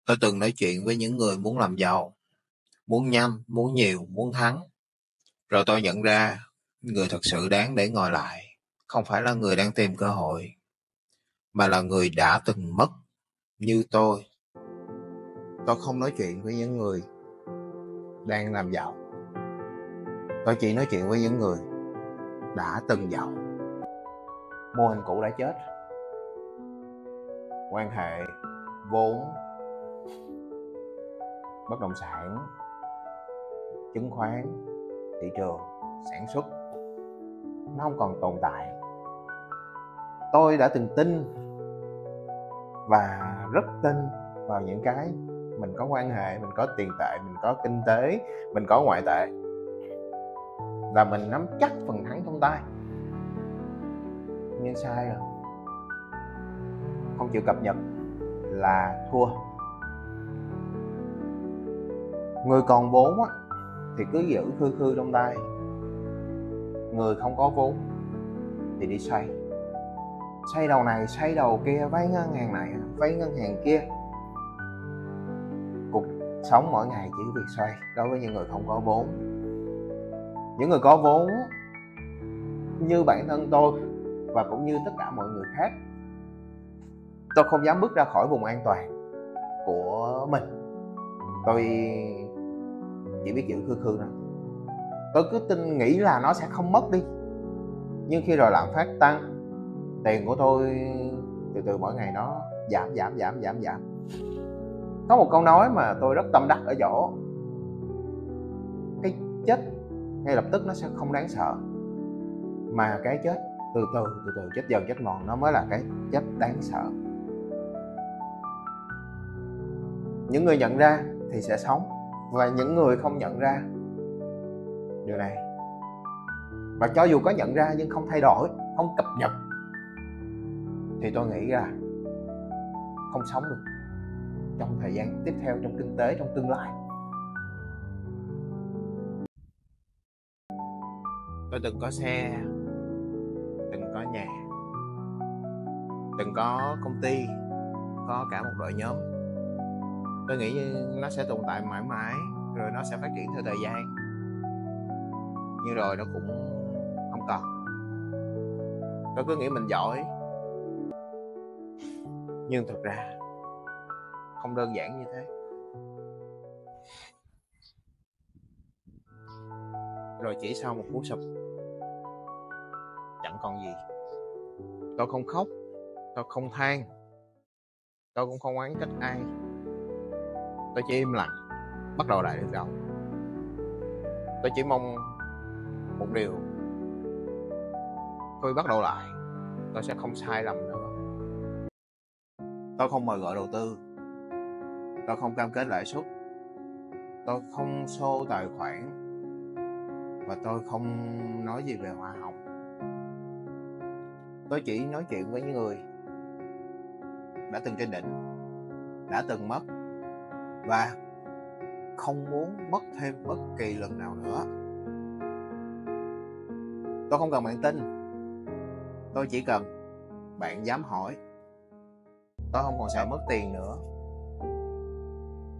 Tôi từng nói chuyện với những người muốn làm giàu, muốn nhanh, muốn nhiều, muốn thắng. Rồi tôi nhận ra, người thật sự đáng để ngồi lại, không phải là người đang tìm cơ hội, mà là người đã từng mất như tôi. Tôi không nói chuyện với những người đang làm giàu. Tôi chỉ nói chuyện với những người đã từng giàu. Mô hình cũ đã chết. Quan hệ, vốn, bất động sản, chứng khoán, thị trường, sản xuất, nó không còn tồn tại. Tôi đã từng tin và rất tin vào những cái mình có quan hệ, mình có tiền tệ, mình có kinh tế, mình có ngoại tệ, là mình nắm chắc phần thắng trong tay. Nhưng sai rồi. Không chịu cập nhật là thua. Người còn vốn á, thì cứ giữ khư khư trong tay. Người không có vốn thì đi xoay đầu này, xoay đầu kia, vay ngân hàng này, vay ngân hàng kia. Cuộc sống mỗi ngày chỉ việc xoay đối với những người không có vốn. Những người có vốn như bản thân tôi và cũng như tất cả mọi người khác, tôi không dám bước ra khỏi vùng an toàn của mình. Tôi chỉ biết giữ khư khư thôi. Tôi cứ nghĩ là nó sẽ không mất đi. Nhưng khi rồi lạm phát tăng, tiền của tôi từ từ mỗi ngày nó giảm. Có một câu nói mà tôi rất tâm đắc ở chỗ, cái chết ngay lập tức nó sẽ không đáng sợ, mà cái chết từ từ chết dần chết mòn nó mới là cái chết đáng sợ. Những người nhận ra thì sẽ sống, và những người không nhận ra điều này, và cho dù có nhận ra nhưng không thay đổi, không cập nhật, thì tôi nghĩ là không sống được trong thời gian tiếp theo, trong kinh tế, trong tương lai. Tôi từng có xe, từng có nhà, từng có công ty, có cả một đội nhóm. Tôi nghĩ nó sẽ tồn tại mãi mãi, rồi nó sẽ phát triển theo thời gian. Nhưng rồi nó cũng không còn. Tôi cứ nghĩ mình giỏi, nhưng thực ra không đơn giản như thế. Rồi chỉ sau một cú sụp, chẳng còn gì. Tôi không khóc, tôi không than, tôi cũng không oán trách ai. Tôi chỉ im lặng, bắt đầu lại từ đầu. Tôi chỉ mong một điều: tôi bắt đầu lại, tôi sẽ không sai lầm nữa. Tôi không mời gọi đầu tư, tôi không cam kết lãi suất, tôi không show tài khoản, và tôi không nói gì về hoa hồng. Tôi chỉ nói chuyện với những người đã từng trên đỉnh, đã từng mất, và không muốn mất thêm bất kỳ lần nào nữa. Tôi không cần bạn tin, tôi chỉ cần bạn dám hỏi. Tôi không còn sợ mất tiền nữa,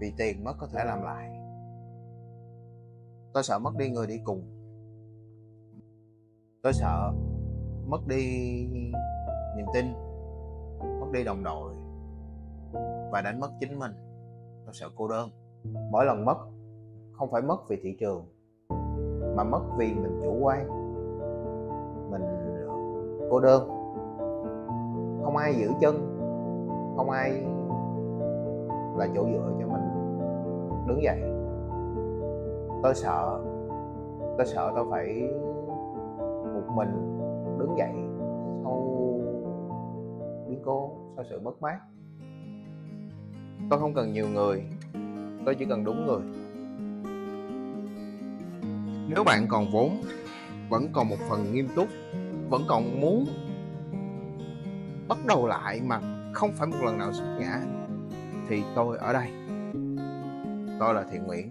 vì tiền mất có thể làm lại. Tôi sợ mất đi người đi cùng. Tôi sợ mất đi niềm tin, mất đi đồng đội, và đánh mất chính mình. Tôi sợ cô đơn. Mỗi lần mất không phải mất vì thị trường, mà mất vì mình chủ quan, mình cô đơn, không ai giữ chân, không ai là chỗ dựa cho mình đứng dậy. Tôi sợ tôi phải một mình đứng dậy sau biến cố, sau sự mất mát. Tôi không cần nhiều người, tôi chỉ cần đúng người. Nếu bạn còn vốn, vẫn còn một phần nghiêm túc, vẫn còn muốn bắt đầu lại mà không phải một lần nào sút ngã, thì tôi ở đây. Tôi là Thiện Nguyễn.